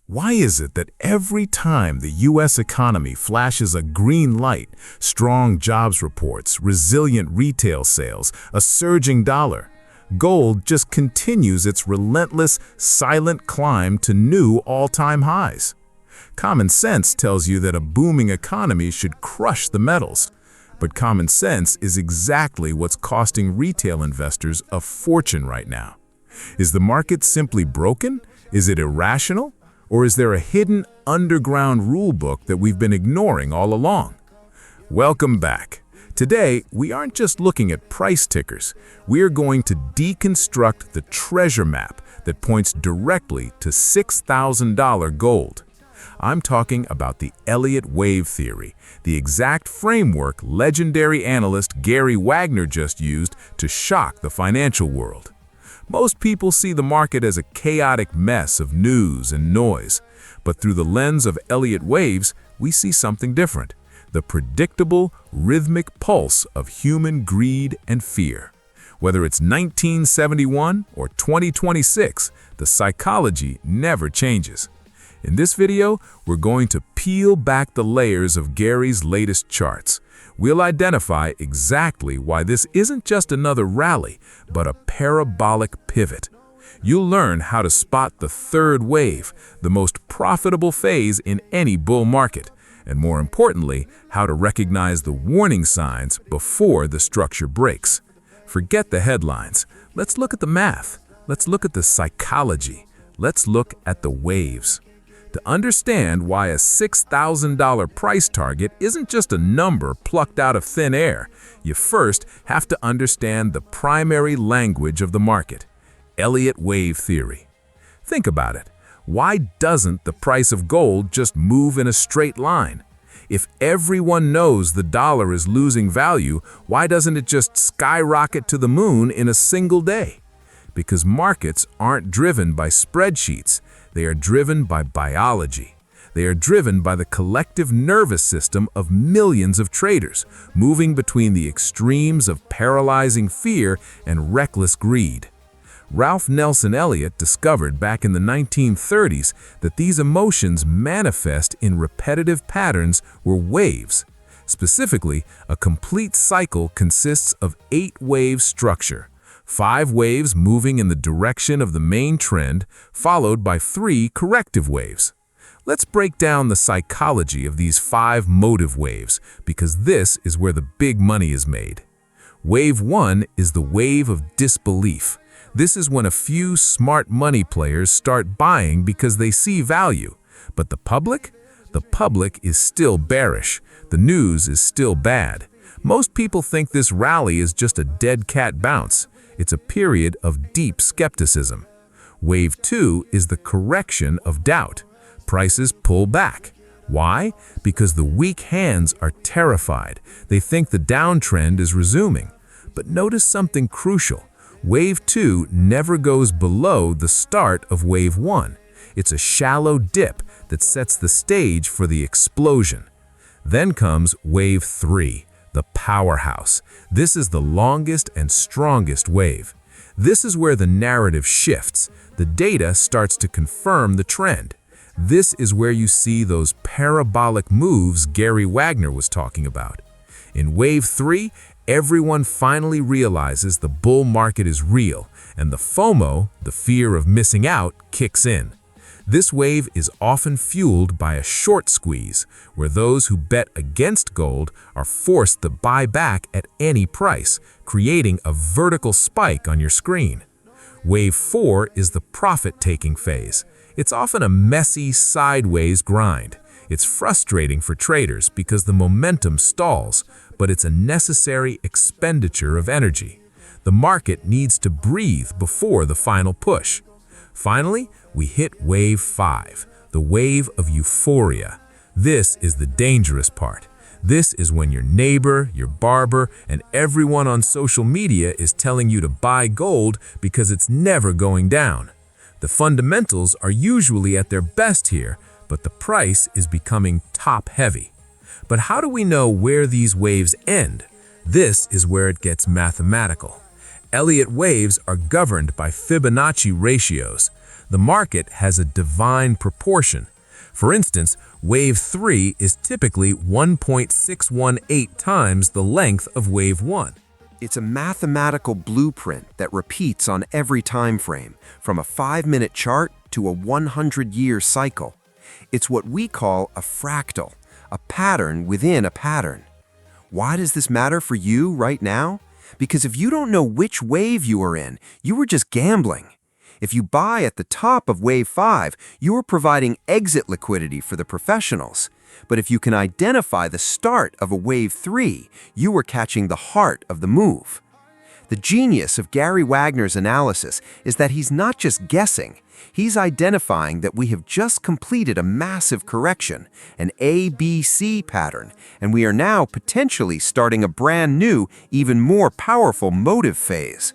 Why is it that every time the U.S. economy flashes a green light, strong jobs reports, resilient retail sales, a surging dollar, gold just continues its relentless, silent climb to new all-time highs? Common sense tells you that a booming economy should crush the metals. But common sense is exactly what's costing retail investors a fortune right now. Is the market simply broken? Is it irrational? Or is there a hidden underground rulebook that we've been ignoring all along? Welcome back. Today, we aren't just looking at price tickers. We are going to deconstruct the treasure map that points directly to $6,000 gold. I'm talking about the Elliott Wave Theory, the exact framework legendary analyst Gary Wagner just used to shock the financial world. Most people see the market as a chaotic mess of news and noise, but through the lens of Elliott waves, we see something different: the predictable, rhythmic pulse of human greed and fear. Whether it's 1971 or 2026, the psychology never changes. In this video, we're going to peel back the layers of Gary's latest charts. We'll identify exactly why this isn't just another rally, but a parabolic pivot. You'll learn how to spot the third wave, the most profitable phase in any bull market, and more importantly, how to recognize the warning signs before the structure breaks. Forget the headlines. Let's look at the math. Let's look at the psychology. Let's look at the waves. To understand why a $6,000 price target isn't just a number plucked out of thin air, you first have to understand the primary language of the market: Elliott Wave Theory. Think about it. Why doesn't the price of gold just move in a straight line? If everyone knows the dollar is losing value, why doesn't it just skyrocket to the moon in a single day? Because markets aren't driven by spreadsheets. They are driven by biology. They are driven by the collective nervous system of millions of traders, moving between the extremes of paralyzing fear and reckless greed. Ralph Nelson Elliott discovered back in the 1930s that these emotions manifest in repetitive patterns or waves. Specifically, a complete cycle consists of 8-wave structure. 5 waves moving in the direction of the main trend, followed by 3 corrective waves. Let's break down the psychology of these 5 motive waves, because this is where the big money is made. Wave 1 is the wave of disbelief. This is when a few smart money players start buying because they see value. But the public? The public is still bearish. The news is still bad. Most people think this rally is just a dead cat bounce. It's a period of deep skepticism. Wave 2 is the correction of doubt. Prices pull back. Why? Because the weak hands are terrified. They think the downtrend is resuming. But notice something crucial. Wave 2 never goes below the start of Wave 1. It's a shallow dip that sets the stage for the explosion. Then comes Wave 3. The powerhouse. This is the longest and strongest wave. This is where the narrative shifts. The data starts to confirm the trend. This is where you see those parabolic moves Gary Wagner was talking about. In Wave 3, everyone finally realizes the bull market is real, and the FOMO, the fear of missing out, kicks in. This wave is often fueled by a short squeeze, where those who bet against gold are forced to buy back at any price, creating a vertical spike on your screen. Wave 4 is the profit-taking phase. It's often a messy, sideways grind. It's frustrating for traders because the momentum stalls, but it's a necessary expenditure of energy. The market needs to breathe before the final push. Finally, we hit Wave 5, the wave of euphoria. This is the dangerous part. This is when your neighbor, your barber, and everyone on social media is telling you to buy gold because it's never going down. The fundamentals are usually at their best here, but the price is becoming top-heavy. But how do we know where these waves end? This is where it gets mathematical. Elliott waves are governed by Fibonacci ratios. The market has a divine proportion. For instance, wave 3 is typically 1.618 times the length of wave 1. It's a mathematical blueprint that repeats on every time frame, from a 5-minute chart to a 100-year cycle. It's what we call a fractal, a pattern within a pattern. Why does this matter for you right now? Because if you don't know which wave you are in, you are just gambling. If you buy at the top of wave 5, you are providing exit liquidity for the professionals. But if you can identify the start of a wave 3, you are catching the heart of the move. The genius of Gary Wagner's analysis is that he's not just guessing, he's identifying that we have just completed a massive correction, an ABC pattern, and we are now potentially starting a brand new, even more powerful motive phase.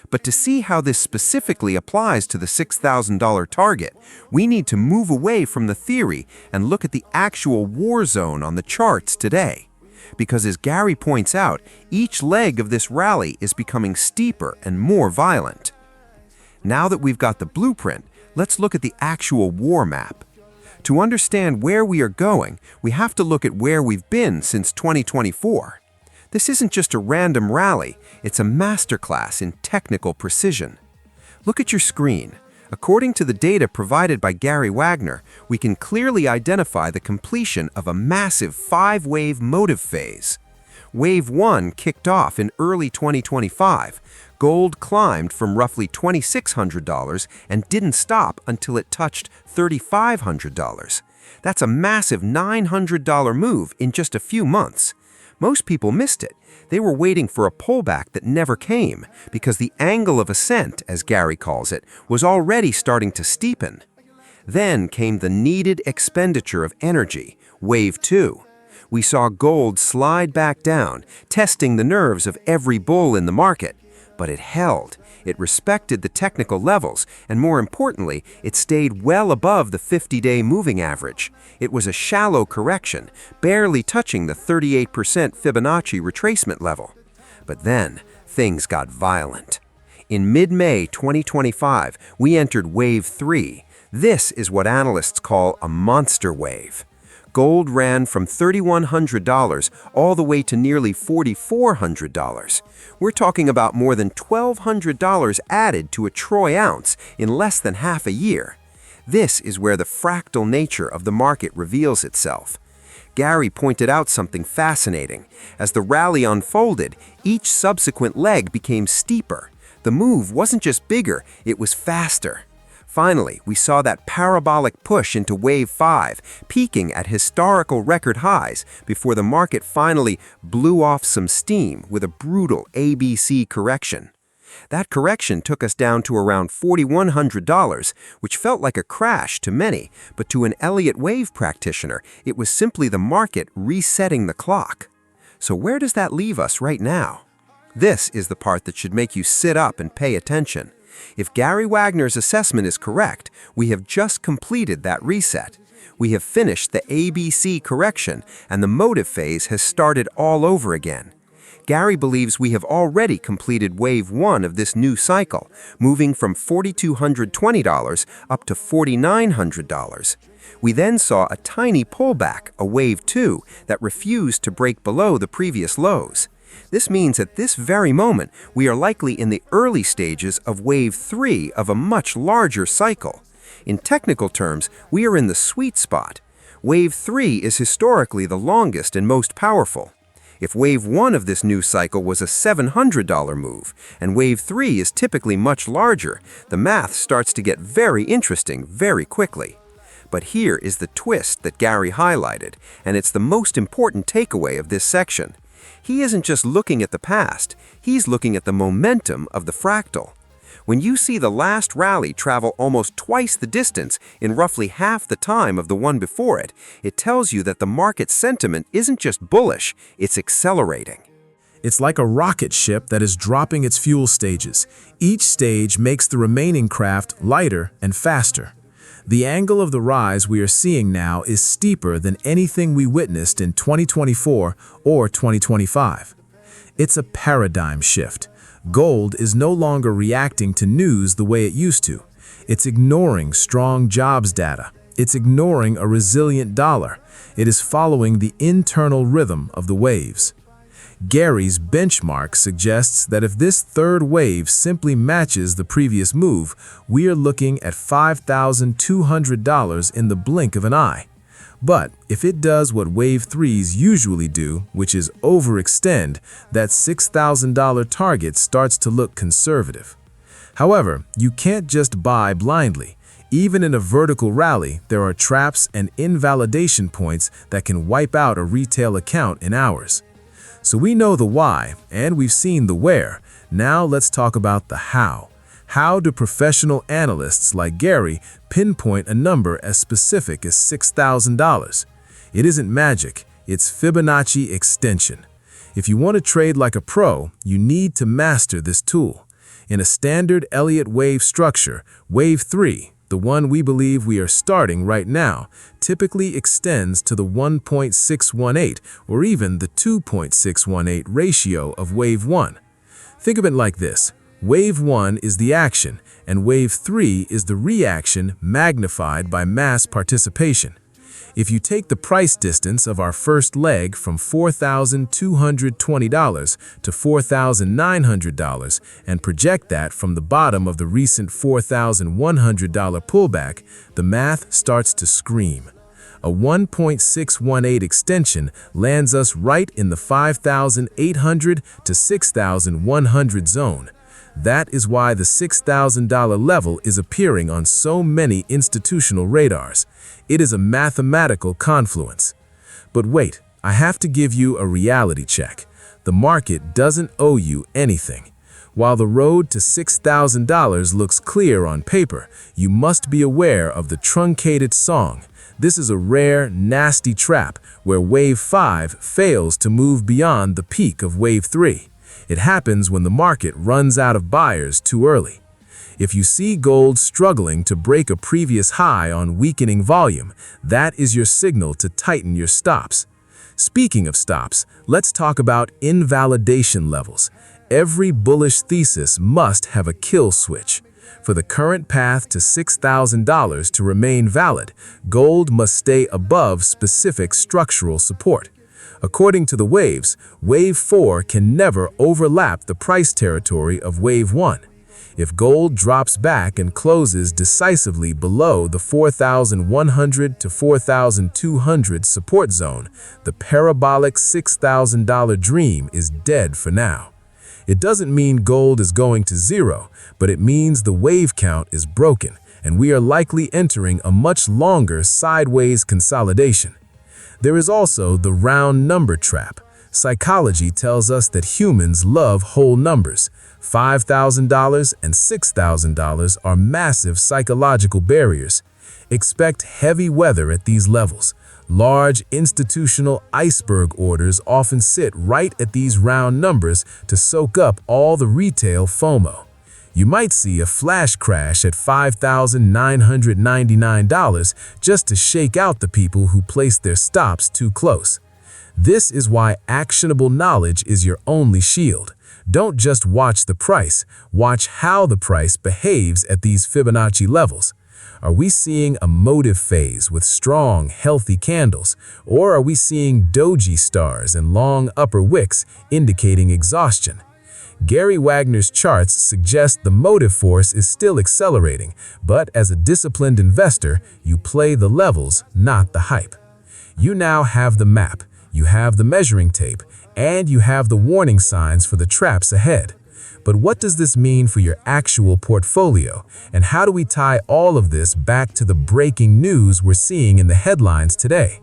But to see how this specifically applies to the $6,000 target, we need to move away from the theory and look at the actual war zone on the charts today. Because as Gary points out, each leg of this rally is becoming steeper and more violent. Now that we've got the blueprint, let's look at the actual war map. To understand where we are going, we have to look at where we've been since 2024. This isn't just a random rally, it's a masterclass in technical precision. Look at your screen. According to the data provided by Gary Wagner, we can clearly identify the completion of a massive 5-wave motive phase. Wave 1 kicked off in early 2025. Gold climbed from roughly $2,600 and didn't stop until it touched $3,500. That's a massive $900 move in just a few months. Most people missed it. They were waiting for a pullback that never came because the angle of ascent, as Gary calls it, was already starting to steepen. Then came the needed expenditure of energy, wave 2. We saw gold slide back down, testing the nerves of every bull in the market. But it held. It respected the technical levels, and more importantly, it stayed well above the 50-day moving average. It was a shallow correction, barely touching the 38% Fibonacci retracement level. But then, things got violent. In mid-May 2025, we entered wave 3. This is what analysts call a monster wave. Gold ran from $3,100 all the way to nearly $4,400. We're talking about more than $1,200 added to a troy ounce in less than half a year. This is where the fractal nature of the market reveals itself. Gary pointed out something fascinating. As the rally unfolded, each subsequent leg became steeper. The move wasn't just bigger, it was faster. Finally, we saw that parabolic push into wave 5, peaking at historical record highs before the market finally blew off some steam with a brutal ABC correction. That correction took us down to around $4,100, which felt like a crash to many, but to an Elliott Wave practitioner, it was simply the market resetting the clock. So where does that leave us right now? This is the part that should make you sit up and pay attention. If Gary Wagner's assessment is correct, we have just completed that reset. We have finished the ABC correction, and the motive phase has started all over again. Gary believes we have already completed wave 1 of this new cycle, moving from $4,220 up to $4,900. We then saw a tiny pullback, a wave 2, that refused to break below the previous lows. This means at this very moment, we are likely in the early stages of wave 3 of a much larger cycle. In technical terms, we are in the sweet spot. Wave 3 is historically the longest and most powerful. If wave 1 of this new cycle was a $700 move, and wave 3 is typically much larger, the math starts to get very interesting very quickly. But here is the twist that Gary highlighted, and it's the most important takeaway of this section. He isn't just looking at the past, he's looking at the momentum of the fractal. When you see the last rally travel almost twice the distance in roughly half the time of the one before it, it tells you that the market sentiment isn't just bullish, it's accelerating. It's like a rocket ship that is dropping its fuel stages. Each stage makes the remaining craft lighter and faster. The angle of the rise we are seeing now is steeper than anything we witnessed in 2024 or 2025. It's a paradigm shift. Gold is no longer reacting to news the way it used to. It's ignoring strong jobs data. It's ignoring a resilient dollar. It is following the internal rhythm of the waves. Gary's benchmark suggests that if this third wave simply matches the previous move, we are looking at $5,200 in the blink of an eye. But if it does what wave 3s usually do, which is overextend, that $6,000 target starts to look conservative. However, you can't just buy blindly. Even in a vertical rally, there are traps and invalidation points that can wipe out a retail account in hours. So we know the why, and we've seen the where. Now let's talk about the how. How do professional analysts like Gary pinpoint a number as specific as $6,000? It isn't magic, it's Fibonacci extension. If you want to trade like a pro, you need to master this tool. In a standard Elliott Wave structure, Wave 3, the one we believe we are starting right now, typically extends to the 1.618 or even the 2.618 ratio of Wave 1. Think of it like this. Wave 1 is the action, and Wave 3 is the reaction magnified by mass participation. If you take the price distance of our first leg from $4,220 to $4,900 and project that from the bottom of the recent $4,100 pullback, the math starts to scream. A 1.618 extension lands us right in the 5,800 to 6,100 zone. That is why the $6,000 level is appearing on so many institutional radars. It is a mathematical confluence. But wait, I have to give you a reality check. The market doesn't owe you anything. While the road to $6,000 looks clear on paper, you must be aware of the truncated song. This is a rare, nasty trap where Wave 5 fails to move beyond the peak of Wave 3. It happens when the market runs out of buyers too early. If you see gold struggling to break a previous high on weakening volume, that is your signal to tighten your stops. Speaking of stops, let's talk about invalidation levels. Every bullish thesis must have a kill switch. For the current path to $6,000 to remain valid, gold must stay above specific structural support. According to the waves, Wave 4 can never overlap the price territory of Wave 1. If gold drops back and closes decisively below the 4,100 to 4,200 support zone, the parabolic $6,000 dream is dead for now. It doesn't mean gold is going to zero, but it means the wave count is broken, and we are likely entering a much longer sideways consolidation. There is also the round number trap. Psychology tells us that humans love whole numbers. $5,000 and $6,000 are massive psychological barriers. Expect heavy weather at these levels. Large institutional iceberg orders often sit right at these round numbers to soak up all the retail FOMO. You might see a flash crash at $5,999 just to shake out the people who placed their stops too close. This is why actionable knowledge is your only shield. Don't just watch the price, watch how the price behaves at these Fibonacci levels. Are we seeing a motive phase with strong, healthy candles, or are we seeing doji stars and long upper wicks indicating exhaustion? Gary Wagner's charts suggest the motive force is still accelerating, but as a disciplined investor, you play the levels, not the hype. You now have the map, you have the measuring tape, and you have the warning signs for the traps ahead. But what does this mean for your actual portfolio, and how do we tie all of this back to the breaking news we're seeing in the headlines today?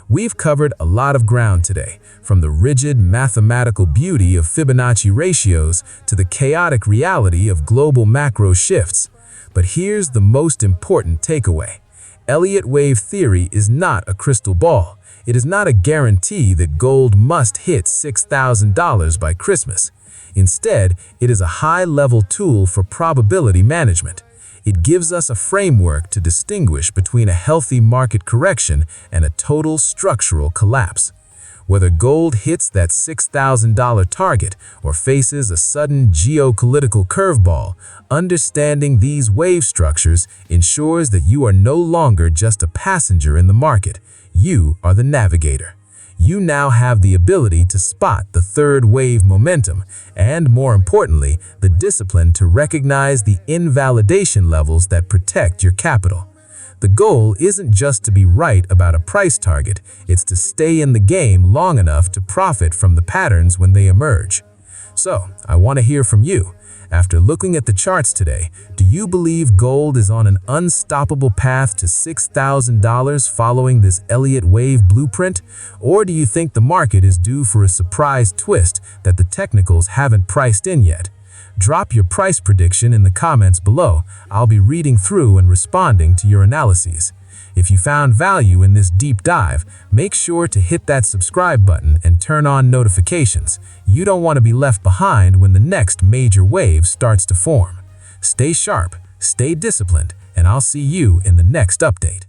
We've covered a lot of ground today, from the rigid mathematical beauty of Fibonacci ratios to the chaotic reality of global macro shifts. But here's the most important takeaway. Elliott Wave Theory is not a crystal ball. It is not a guarantee that gold must hit $6,000 by Christmas. Instead, it is a high-level tool for probability management. It gives us a framework to distinguish between a healthy market correction and a total structural collapse. Whether gold hits that $6,000 target or faces a sudden geopolitical curveball, understanding these wave structures ensures that you are no longer just a passenger in the market. You are the navigator. You now have the ability to spot the third wave momentum and, more importantly, the discipline to recognize the invalidation levels that protect your capital. The goal isn't just to be right about a price target, it's to stay in the game long enough to profit from the patterns when they emerge. So, I want to hear from you. After looking at the charts today, do you believe gold is on an unstoppable path to $6,000 following this Elliott Wave blueprint? Or do you think the market is due for a surprise twist that the technicals haven't priced in yet? Drop your price prediction in the comments below. I'll be reading through and responding to your analyses. If you found value in this deep dive, make sure to hit that subscribe button and turn on notifications. You don't want to be left behind when the next major wave starts to form. Stay sharp, stay disciplined, and I'll see you in the next update.